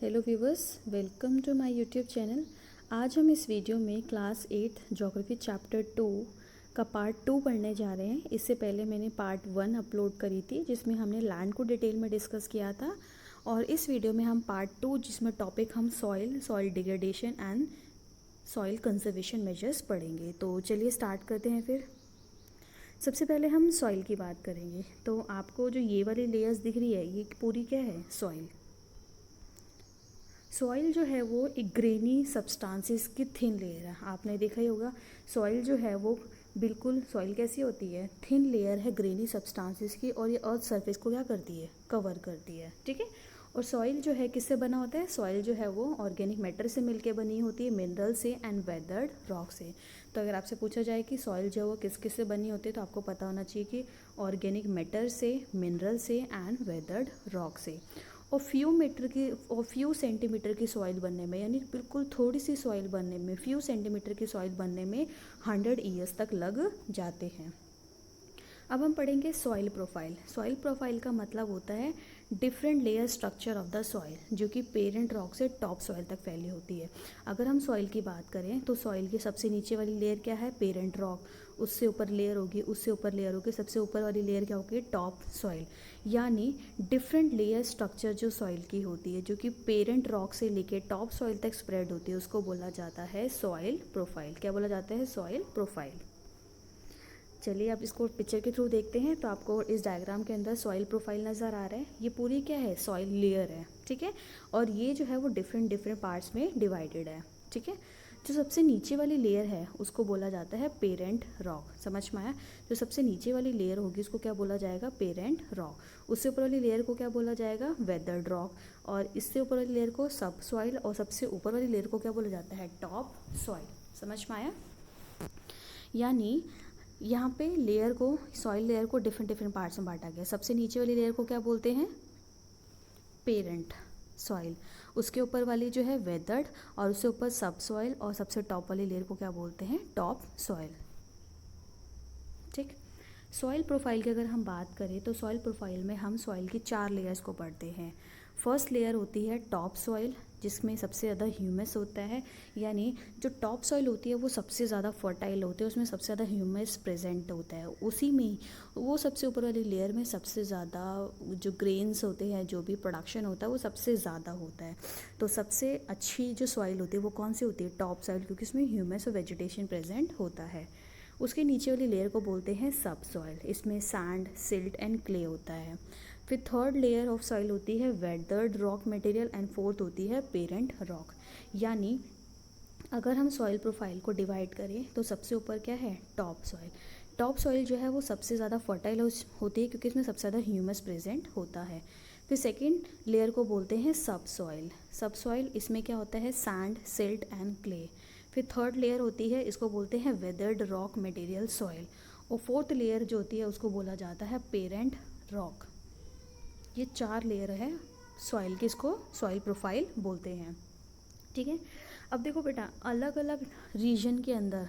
Hello viewers, welcome to my YouTube channel. आज हम इस वीडियो में क्लास 8 ज्योग्राफी चैप्टर 2 का पार्ट 2 पढ़ने जा रहे हैं। इससे पहले मैंने पार्ट 1 अपलोड करी थी जिसमें हमने लैंड को डिटेल में डिस्कस किया था, और इस वीडियो में हम पार्ट 2 जिसमें टॉपिक हम soil degradation and soil conservation measures पढ़ेंगे। तो चलिए स्टार्ट करते हैं। फिर सबसे पहले हम सॉइल की बात करेंगे। तो आपको जो ये वाली लेयर्स दिख रही है, ये पूरी क्या है? सॉइल। सॉइल जो है वो एक ग्रेनी सब्सटेंसेस की थिन लेयर है। आपने देखा ही होगा, सॉइल जो है वो बिल्कुल, सॉइल कैसी होती है? थिन लेयर है ग्रेनी सब्सटेंसेस की, और ये अर्थ सरफेस को क्या करती है? कवर करती है। ठीक है। और सॉइल जो है किससे बना होता है? सॉइल जो है वो ऑर्गेनिक मैटर से मिलके बनी होती है, मिनरल से एंड वेदर्ड रॉक से। तो अगर आपसे पूछा जाए कि सॉइल जो है वो किस किस से बनी होती है, तो आपको पता होना चाहिए कि ऑर्गेनिक मैटर से, मिनरल से एंड वेदर्ड रॉक से। और फ्यू सेंटीमीटर की सॉइल बनने में, यानी बिल्कुल थोड़ी सी सॉइल बनने में, फ्यू सेंटीमीटर की सॉइल बनने में 100 ईयर्स तक लग जाते हैं। अब हम पढ़ेंगे सॉइल प्रोफाइल। सॉइल प्रोफाइल का मतलब होता है different layer structure of the soil, जो कि पेरेंट रॉक से टॉप सॉइल तक फैली होती है। अगर हम सॉइल की बात करें तो सॉइल की सबसे नीचे वाली लेयर क्या है? Parent rock. उससे ऊपर लेयर होगी, उससे ऊपर लेयर होगी, सबसे ऊपर वाली लेयर क्या होगी? Top soil. यानी डिफरेंट लेयर स्ट्रक्चर जो सॉइल की होती है, जो कि पेरेंट रॉक से लेके टॉप सॉइल तक स्प्रेड होती है, उसको बोला जाता है सॉइल प्रोफाइल। क्या बोला जाता है? Soil profile. चलिए अब इसको पिक्चर के थ्रू देखते हैं। तो आपको इस डायग्राम के अंदर सॉइल प्रोफाइल नज़र आ रहा है। ये पूरी क्या है? सॉइल लेयर है। ठीक है। और ये जो है वो डिफरेंट डिफरेंट पार्ट्स में डिवाइडेड है। ठीक है। जो सबसे नीचे वाली लेयर है उसको बोला जाता है पेरेंट रॉक। समझ में आया? जो सबसे नीचे वाली लेयर होगी उसको क्या बोला जाएगा? Parent rock. उससे ऊपर वाली लेयर को क्या बोला जाएगा? Weathered rock. और इससे ऊपर वाली लेयर को सब सॉइल, और सबसे ऊपर वाली लेयर को क्या बोला जाता है? Top soil. समझ में आया? यानी यहाँ पे लेयर को, सॉइल लेयर को डिफरेंट डिफरेंट पार्ट्स में बांटा गया। सबसे नीचे वाली लेयर को क्या बोलते हैं? Parent soil. उसके ऊपर वाली जो है वेदर्ड, और उससे ऊपर सब सॉइल, और सबसे टॉप वाली लेयर को क्या बोलते हैं? Top soil. ठीक। सॉइल प्रोफाइल की अगर हम बात करें तो सॉइल प्रोफाइल में हम सॉइल की 4 लेयर्स को पढ़ते हैं। फर्स्ट लेयर होती है टॉप सॉइल, जिसमें सबसे ज़्यादा ह्यूमस होता है। यानी जो टॉप सॉइल होती है वो सबसे ज़्यादा फर्टाइल होती है, उसमें सबसे ज़्यादा ह्यूमस प्रेजेंट होता है। उसी में वो सबसे ऊपर वाली लेयर में सबसे ज़्यादा जो ग्रेन्स होते हैं, जो भी प्रोडक्शन होता है वो सबसे ज़्यादा होता है। तो सबसे अच्छी जो सॉइल होती है वो कौन सी होती है? टॉप सॉइल, क्योंकि इसमें ह्यूमस और वेजिटेशन प्रेजेंट होता है। उसके नीचे वाली लेयर को बोलते हैं सब सॉइल। इसमें सैंड, सिल्ट एंड क्ले होता है। फिर थर्ड लेयर ऑफ सॉइल होती है weathered rock material, and fourth होती है पेरेंट रॉक। यानी अगर हम सॉइल प्रोफाइल को डिवाइड करें तो सबसे ऊपर क्या है? Top soil. टॉप सॉइल जो है वो सबसे ज़्यादा फर्टाइल होती है, क्योंकि इसमें सबसे ज़्यादा ह्यूमस प्रेजेंट होता है। फिर सेकेंड लेयर को बोलते हैं सब सॉइल। सब सॉइल, इसमें क्या होता है? Sand, silt and clay. फिर थर्ड लेयर होती है, इसको बोलते हैं वेदर्ड रॉक मटेरियल सॉइल। और फोर्थ लेयर जो होती है उसको बोला जाता है पेरेंट रॉक। ये 4 लेयर है सॉइल की, इसको सॉइल प्रोफाइल बोलते हैं। ठीक है। अब देखो बेटा, अलग अलग रीजन के अंदर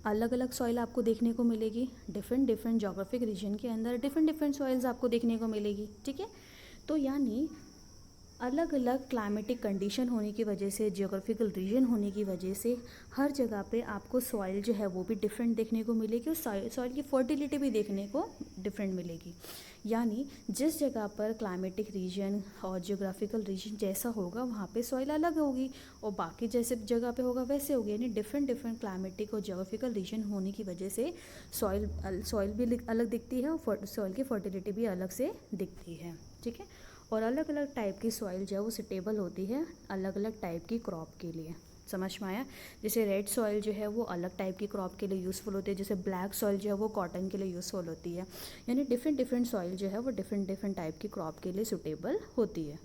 अलग अलग सॉइल आपको देखने को मिलेगी। डिफरेंट डिफरेंट जोग्राफिक रीजन के अंदर डिफरेंट डिफरेंट सॉइल्स आपको देखने को मिलेगी। ठीक है। तो यानी अलग अलग क्लाइमेटिक कंडीशन होने की वजह से, जियोग्राफिकल रीजन होने की वजह से हर जगह पे आपको सॉइल जो है वो भी डिफरेंट देखने को मिलेगी, और सॉइल की फर्टिलिटी भी देखने को डिफरेंट मिलेगी। यानी जिस जगह पर क्लाइमेटिक रीजन और जियोग्राफिकल रीजन जैसा होगा वहाँ पे सॉइल अलग होगी, और बाकी जैसे जगह पे होगा वैसे होगी। यानी डिफरेंट डिफरेंट क्लाइमेटिक और जियोग्राफिकल रीजन होने की वजह से सॉइल भी अलग दिखती है, और सॉइल की फर्टिलिटी भी अलग से दिखती है। ठीक है। और अलग अलग टाइप की सॉइल जो है वो सुटेबल होती है अलग अलग टाइप की क्रॉप के लिए। समझ में आया? जैसे रेड सॉइल जो है वो अलग टाइप की क्रॉप के लिए यूज़फुल होती है, जैसे ब्लैक सॉइल जो है वो कॉटन के लिए यूज़फुल होती है। यानी डिफरेंट डिफरेंट सॉइल जो है वो डिफरेंट डिफरेंट टाइप की क्रॉप के लिए सुटेबल होती है।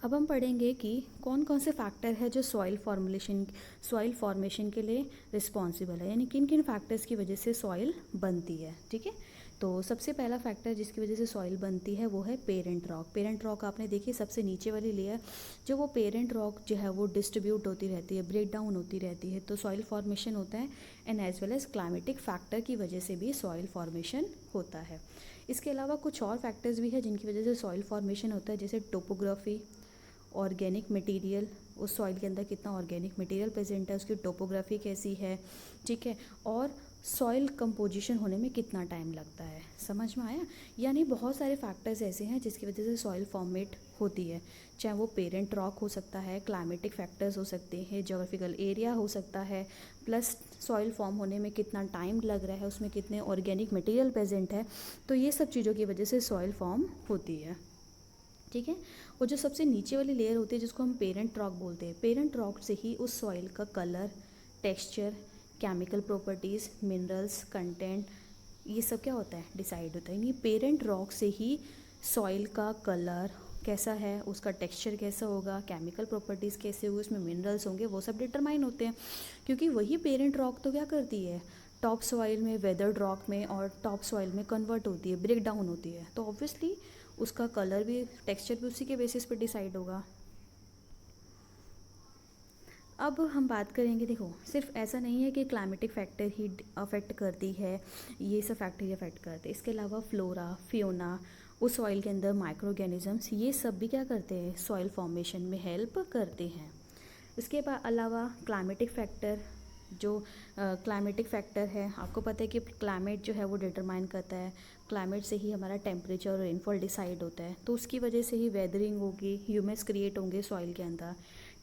अब हम पढ़ेंगे कि कौन कौन से फैक्टर है जो सॉइल फॉर्मेशन के लिए रिस्पॉन्सिबल है, यानी किन किन फैक्टर्स की वजह से सॉइल बनती है। ठीक है। तो सबसे पहला फैक्टर जिसकी वजह से सॉइल बनती है वो है पेरेंट रॉक। पेरेंट रॉक आपने देखी, सबसे नीचे वाली लेयर जो वो पेरेंट रॉक जो है वो डिस्ट्रीब्यूट होती रहती है, ब्रेक डाउन होती रहती है, तो सॉइल फॉर्मेशन होता है। And as well as climatic factor की वजह से भी सॉइल फॉर्मेशन होता है। इसके अलावा कुछ और फैक्टर्स भी है जिनकी वजह से सॉइल फॉर्मेशन होता है, जैसे टोपोग्राफी, ऑर्गेनिक मटेरियल, उस सॉइल के अंदर कितना ऑर्गेनिक मटेरियल प्रेजेंट है, उसकी टोपोग्राफी कैसी है, ठीक है, और सॉइल कंपोजिशन होने में कितना टाइम लगता है। समझ में आया? यानी बहुत सारे फैक्टर्स ऐसे हैं जिसकी वजह से सॉइल फॉर्मेट होती है, चाहे वो पेरेंट रॉक हो सकता है, क्लाइमेटिक फैक्टर्स हो सकते हैं, ज्योग्राफिकल एरिया हो सकता है, प्लस सॉइल फॉर्म होने में कितना टाइम लग रहा है, उसमें कितने ऑर्गेनिक मटेरियल प्रेजेंट है। तो ये सब चीज़ों की वजह से सॉइल फॉर्म होती है, ठीक है। और जो सबसे नीचे वाली लेयर होती है जिसको हम पेरेंट रॉक बोलते हैं, पेरेंट रॉक से ही उस सॉइल का colour, texture, chemical properties, minerals content, ये सब क्या होता है, डिसाइड होता है। यानी पेरेंट रॉक से ही सॉइल का कलर कैसा है, उसका टेक्सचर कैसा होगा, केमिकल प्रॉपर्टीज़ कैसे होगी, उसमें मिनरल्स होंगे, वो सब डिटरमाइन होते हैं। क्योंकि वही पेरेंट रॉक तो क्या करती है, टॉप सॉइल में, वेदर्ड रॉक में और टॉप सॉइल में कन्वर्ट होती है, ब्रेक डाउन होती है। तो ऑब्वियसली उसका कलर भी, टेक्सचर भी उसी के बेसिस पे डिसाइड होगा। अब हम बात करेंगे, देखो सिर्फ ऐसा नहीं है कि क्लाइमेटिक फैक्टर ही अफेक्ट करती है, ये सब फैक्टर ही अफेक्ट करते हैं, इसके अलावा फ्लोरा, फियोना, उस सॉइल के अंदर माइक्रो ऑर्गेनिजम्स, ये सब भी क्या करते हैं, सॉइल फॉर्मेशन में हेल्प करते हैं। इसके अलावा क्लाइमेटिक फैक्टर, जो क्लाइमेटिक फैक्टर है, आपको पता है कि क्लाइमेट जो है वो डिटरमाइन करता है, क्लाइमेट से ही हमारा टेम्परेचर और रेनफॉल डिसाइड होता है, तो उसकी वजह से ही वेदरिंग होगी, ह्यूमस क्रिएट होंगे सॉइल के अंदर।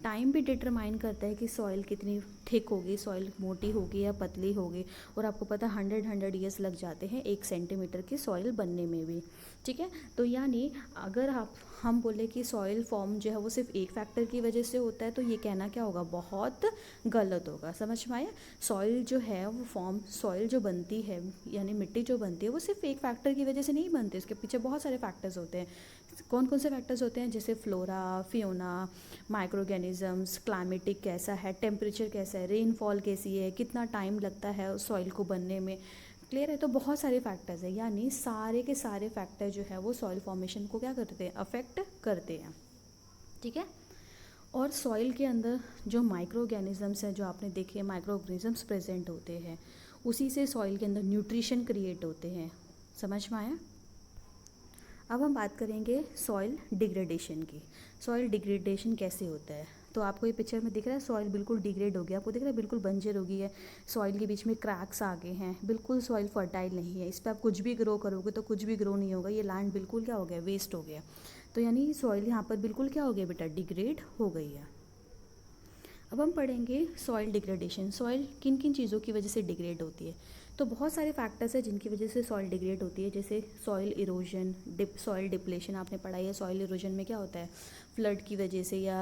टाइम भी डिटरमाइन करता है कि सॉइल कितनी थिक होगी, सॉइल मोटी होगी या पतली होगी, और आपको पता है 100 ईयर्स लग जाते हैं 1 सेंटीमीटर की सॉइल बनने में भी, ठीक है। तो यानी अगर हम बोले कि सॉइल फॉर्म जो है वो सिर्फ एक फैक्टर की वजह से होता है, तो ये कहना क्या होगा, बहुत गलत होगा। समझ में आया? सॉइल जो है वो फॉर्म, सॉइल जो बनती है यानी मिट्टी जो बनती है वो सिर्फ एक फैक्टर की वजह से नहीं बनती, उसके पीछे बहुत सारे फैक्टर्स होते हैं। कौन कौन से फैक्टर्स होते हैं, जैसे flora, Fiona, micro organisms, climatic कैसा है, टेम्परेचर कैसा है, रेनफॉल कैसी है, कितना टाइम लगता है उस सॉइल को बनने में, क्लियर है? तो बहुत सारे फैक्टर्स हैं, यानी सारे के सारे फैक्टर जो है वो सॉइल फॉर्मेशन को क्या करते हैं, अफेक्ट करते हैं, ठीक है। और सॉइल के अंदर जो माइक्रो ऑर्गेनिजम्स हैं, जो आपने देखे माइक्रो ऑर्गेनिजम्स प्रेजेंट होते हैं, उसी से सॉइल के अंदर न्यूट्रिशन क्रिएट होते हैं। समझ में आया? अब हम बात करेंगे सॉइल डिग्रेडेशन की। सॉइल डिग्रेडेशन कैसे होता है? तो आपको ये पिक्चर में दिख रहा है, सॉइल बिल्कुल डिग्रेड हो गया, आपको दिख रहा है बिल्कुल बंजर हो गई है, सॉइल के बीच में क्रैक्स आ गए हैं, बिल्कुल सॉइल फर्टाइल नहीं है, इस पर आप कुछ भी ग्रो करोगे तो कुछ भी ग्रो नहीं होगा, ये लैंड बिल्कुल क्या हो गया, वेस्ट हो गया। तो यानी सॉइल यहाँ पर बिल्कुल क्या हो गया बेटा, डिग्रेड हो गई है। अब हम पढ़ेंगे सॉइल डिग्रेडेशन। सॉइल किन किन चीज़ों की वजह से डिग्रेड होती है? तो बहुत सारे फैक्टर्स हैं जिनकी वजह से सॉइल डिग्रेड होती है, जैसे सॉइल इरोजन, सॉइल डिप्लेशन, आपने पढ़ाई है। सॉइल इरोजन में क्या होता है, फ्लड की वजह से या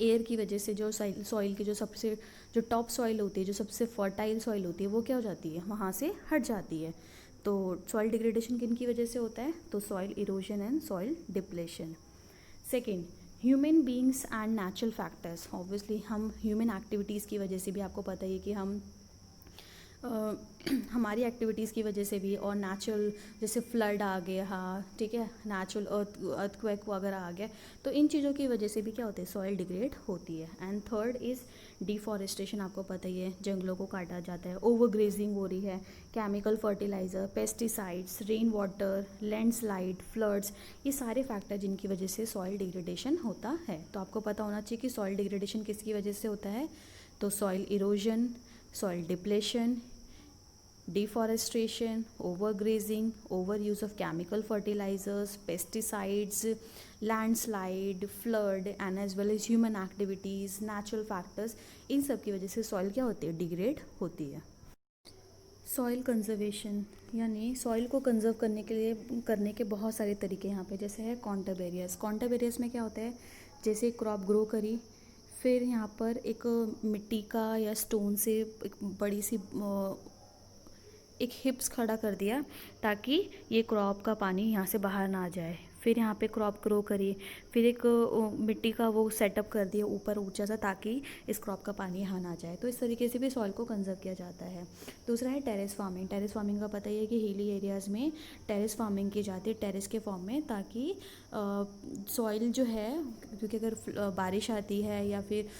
एयर की वजह से जो सॉइल की जो टॉप सॉइल होती है, जो सबसे फर्टाइल सॉइल होती है, वो क्या हो जाती है, वहाँ से हट जाती है। तो सॉइल डिग्रेडेशन किन की वजह से होता है? तो soil erosion and soil depletion. Second, human beings and natural factors. Obviously हम ह्यूमन एक्टिविटीज़ की वजह से भी, आपको पता ही है कि हम हमारी एक्टिविटीज़ की वजह से भी, और नेचुरल जैसे फ्लड आ गया, हाँ ठीक है, नेचुरल अर्थक्वेक वगैरह आ गया, तो इन चीज़ों की वजह से भी क्या होता है, सॉइल डिग्रेड होती है। And third is deforestation. आपको पता ही है, जंगलों को काटा जाता है, ओवर ग्रेजिंग हो रही है, chemical fertiliser, pesticides, rain water, landslide, floods, ये सारे फैक्टर जिनकी वजह से सॉइल डिग्रेडेशन होता है। तो आपको पता होना चाहिए कि सॉइल डिग्रेडेशन किसकी वजह से होता है। तो soil erosion, soil depletion, deforestation, overgrazing, overuse of chemical fertilizers, pesticides, landslide, flood and as well as human activities, natural factors, इन सब की वजह से सॉइल क्या होती है, डिग्रेड होती है। सॉइल कंजर्वेशन, यानी सॉइल को कंजर्व करने के बहुत सारे तरीके यहाँ पे, जैसे है काउंटर बैरियर्स। काउंटर बैरियर्स में क्या होता है, जैसे क्रॉप ग्रो करी, फिर यहाँ पर एक मिट्टी का या स्टोन से एक बड़ी सी एक हिप्स खड़ा कर दिया ताकि ये क्रॉप का पानी यहाँ से बाहर ना आ जाए। फिर यहाँ पे क्रॉप ग्रो करी, फिर एक मिट्टी का वो सेटअप कर दिया ऊपर ऊंचा सा, ताकि इस क्रॉप का पानी यहाँ ना जाए। तो इस तरीके से भी सॉइल को कंजर्व किया जाता है। दूसरा है टेरेस फार्मिंग। टेरेस फार्मिंग का पता ही है कि हिली एरियाज़ में टेरेस फार्मिंग की जाती है, टेरेस के फॉर्म में, ताकि सॉइल जो है, क्योंकि अगर बारिश आती है या फिर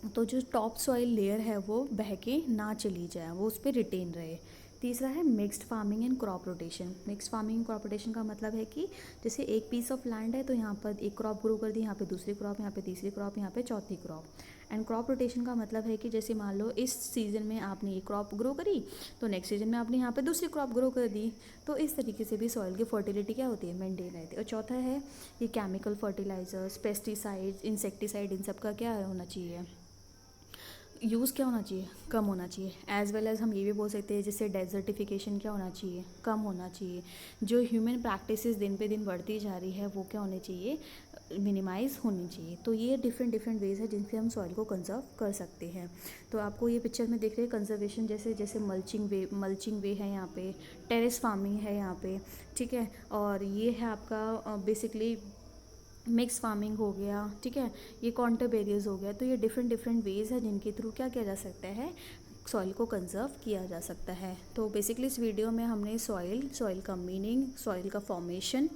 तो जो टॉप सॉइल लेयर है वो बह के ना चली जाए, वो उस पर रिटेन रहे, तीसरा है mixed farming and crop rotation. Mixed farming and crop rotation का मतलब है कि जैसे एक पीस ऑफ लैंड है तो यहाँ पर एक क्रॉप ग्रो कर दी, यहाँ पे दूसरी क्रॉप, यहाँ पे तीसरी क्रॉप, यहाँ पे चौथी क्रॉप। एंड क्रॉप रोटेशन का मतलब है कि जैसे मान लो इस सीज़न में आपने ये क्रॉप ग्रो करी तो नेक्स्ट सीजन में आपने यहाँ पे दूसरी क्रॉप ग्रो कर दी। तो इस तरीके से भी सॉइल की फर्टिलिटी क्या होती है, मेंटेन रहती है। और चौथा है ये केमिकल फर्टिलाइजर्स, पेस्टिसाइड्स, इंसेक्टिसाइड, इन सब का क्या होना चाहिए, यूज़ क्या होना चाहिए, कम होना चाहिए। एज़ वेल एज़ हम ये भी बोल सकते हैं जैसे डेजर्टिफिकेशन क्या होना चाहिए, कम होना चाहिए। जो ह्यूमन प्रैक्टिसेस दिन पे दिन बढ़ती जा रही है वो क्या होनी चाहिए, मिनिमाइज़ होनी चाहिए। तो ये डिफरेंट डिफरेंट वेज़ है जिनसे हम सॉइल को कंजर्व कर सकते हैं। तो आपको ये पिक्चर में देख रहे हैं कंजर्वेशन जैसे जैसे मल्चिंग वे है यहाँ पे, टेरेस फार्मिंग है यहाँ पे, ठीक है। और ये है आपका बेसिकली मिक्स फार्मिंग हो गया, ठीक है। ये काउंटर बैरियर्स हो गया। तो ये डिफरेंट डिफरेंट वेज़ है जिनके थ्रू क्या किया जा सकता है, सॉइल को कंजर्व किया जा सकता है। तो बेसिकली इस वीडियो में हमने सॉइल का मीनिंग, सॉइल का फॉर्मेशन,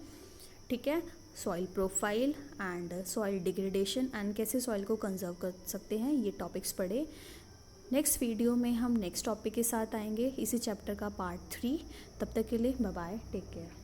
ठीक है, soil profile and soil degradation and कैसे सॉइल को कंजर्व कर सकते हैं, ये टॉपिक्स पढ़े। नेक्स्ट वीडियो में हम नेक्स्ट टॉपिक के साथ आएंगे, इसी चैप्टर का पार्ट 3। तब तक के लिए बाय बाय, टेक केयर।